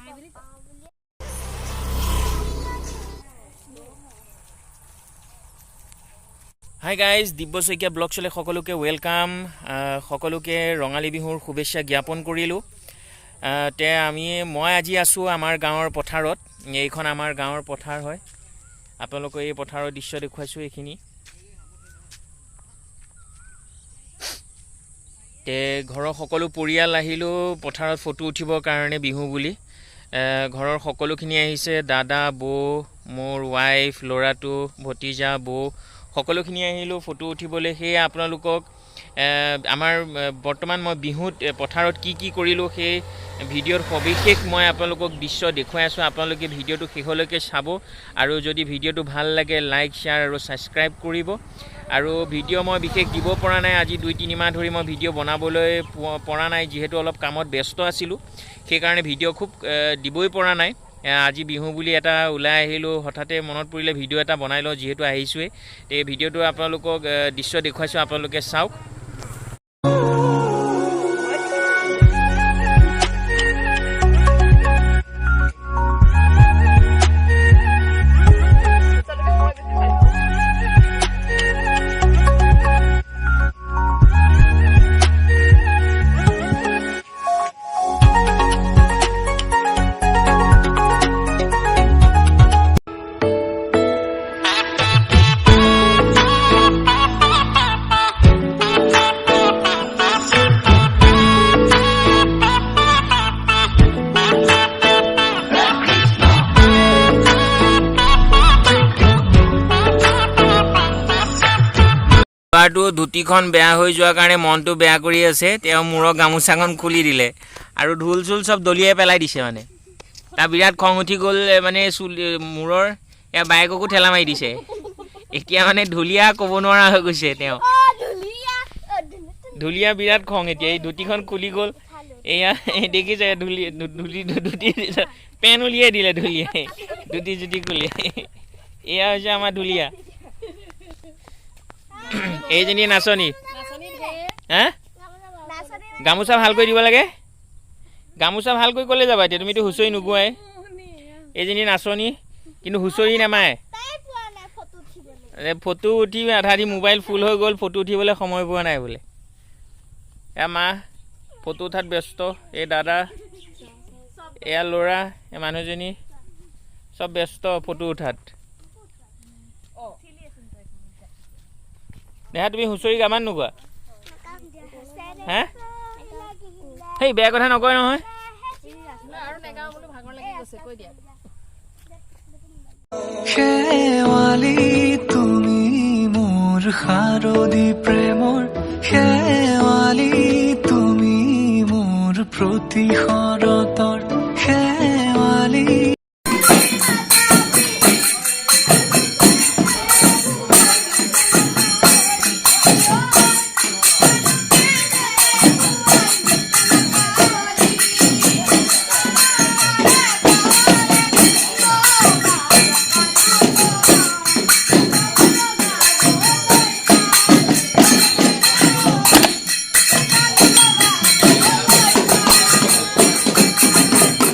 Hi guys, Dibya saikia blog chale সকলোকে welcome সকলোকে ৰঙালী বিহুৰ শুভেচ্ছা জ্ঞাপন কৰিলো তে মই আজি আছো আমাৰ গাঁৱৰ পথাৰত এইখন আমাৰ গাঁৱৰ পথাৰ হয় আপোনালোকক এই পথাৰৰ দৃশ্য দেখুৱাইছো এইখিনি তে ঘৰৰ সকলো পৰিয়াল আহিলো পথাৰত ফটো উঠিবৰ কাৰণে বিহু বুলি ঘৰৰ সকলোখিনি আহিছে দাদা বৌ মোৰ ওয়াইফ লৰাটো ভতিজা বৌ সকলোখিনি আহিলো ফটো উঠিবলৈ হে আপোনালোকক আমাৰ বৰ্তমান মই বিহুত পথাৰত কি কৰিলো হে ভিডিঅ'ৰ সবিশেষ মই আপোনালোকক দৃশ্য দেখুৱাই আছো আপোনালোকে ভিডিঅ'টো শেষলৈকে চাব আৰু যদি ভিডিঅ'টো ভাল লাগে লাইক শেয়াৰ আৰু সাবস্ক্ৰাইব কৰিব আৰু ভিডিঅ' মই বিশেষ দিব পৰা নাই আজি 2-3 মাহ ধৰি মই ভিডিঅ' বনাবলৈ পৰা নাই যেহেতু অলপ কামত ব্যস্ত আছিলো সেই কাৰণে ভিডিঅ' খুব দিবই পৰা নাই আজি বিহু বুলি এটা উলাই আহিলো হঠাতে মনত পৰিলে ভিডিঅ' এটা বনাই লও যেহেতু আহিছোৱে এই ভিডিঅ'টো আপোনালোকক দৃশ্য দেখুৱাইছো আপোনালোকে চাওক বাৰটো ধুতিখন বেয়া হৈ যোৱাৰ কাৰণে মনটো বেয়া কৰি আছে তেওঁ মুৰৰ গামুছাখন খুলি দিলে আৰু ঢোল চুল সব দলিয়াই পেলাই দিছে মানে তা বিৰাট খং উঠি গল মানে মুৰৰ এ বাইককো ঠেলা মাৰি দিছে এতিয়া মানে ঢুলিয়া ক'ব নোৱাৰা হৈ গৈছে তেওঁ ঢুলিয়া বিৰাট খং এতিয়া এই ধুতিখন খুলি গল এয়া দেখিছে ধুতি পেন উলিয়াই দিলে ঢুলিয়াই ধুতি জুতি খুলি এয়া হৈছে আমাৰ ঢুলিয়া এইজনী নাচনী হা গামুছা ভাল কৰি দিব লাগে গামুছা ভাল কৰি কলে যাবা এতিয়া তুমিতো হুঁচৰি নুগুৱাই এইজনী নাচনী কিন্তু হুঁচৰি নামায় ফটো উঠি আধা দি মোবাইল ফুল হৈ গ'ল ফটো উঠিবলৈ সময় পোৱা নাই বোলে এয়া মা ফটো উঠাত ব্যস্ত এই দাদা এয়া ল'ৰা এই মানুহজনী সব ব্যস্ত ফটো উঠাত দেহা তুমি হুঁচৰি গামান নোগোৱা হা হেই বেয়া কথা নকয় নহয় শেৱালি তুমি মোৰ শাৰদী প্ৰেমৰ শেৱালি তুমি মোৰ প্ৰতিশৰত